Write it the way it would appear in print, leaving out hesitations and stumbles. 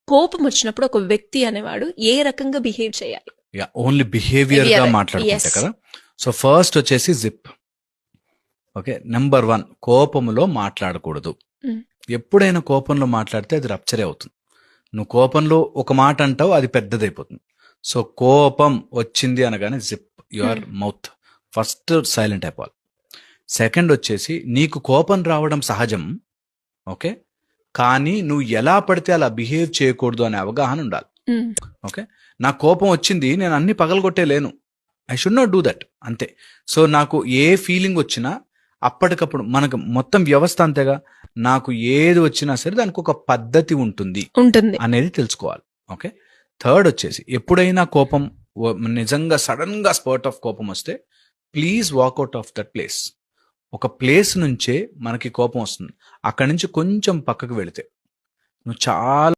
కోపం వచ్చినప్పుడు ఒక వ్యక్తి అనేవాడు ఏ రకంగా బిహేవ్ చేయాలి? ఓన్లీ బిహేవియర్ గా Behavior, మాట్లాడుకుంటే yes. కదా. సో ఫస్ట్ వచ్చేసి జిప్. ఓకే, నెంబర్ 1, కోపంలో మాట్లాడకూడదు. Mm. ఎప్పుడైనా కోపంలో మాట్లాడితే అది రప్చరే అవుతుంది. నువ్వు కోపంలో ఒక మాట అంటావు, అది పెద్దదైపోతుంది. సో కోపం వచ్చింది అనగానే zip your mouth, first silent అయిపోవాలి. సెకండ్ వచ్చేసి నీకు కోపం రావడం సహజం, ఓకే, కానీ నువ్వు ఎలా పడితే అలా బిహేవ్ చేయకూడదు అనే అవగాహన ఉండాలి. Mm. ఓకే, నా కోపం వచ్చింది, నేను అన్ని పగలగొట్టేలేను, I should not do that, అంతే. సో నాకు ఏ ఫీలింగ్ వచ్చినా అప్పటికప్పుడు, మనకు మొత్తం వ్యవస్థ అంతేగా, నాకు ఏది వచ్చినా సరే దానికి ఒక పద్ధతి ఉంటుంది అనేది తెలుసుకోవాలి. ఓకే, థర్డ్ వచ్చేసి ఎప్పుడైనా కోపం నిజంగా సడన్ గా స్పర్ట్ ఆఫ్ కోపం వస్తే please walk out of that place. ఒక ప్లేస్ నుంచే మనకి కోపం వస్తుంది, అక్కడి నుంచి కొంచెం పక్కకు వెళితే నువ్వు చాలా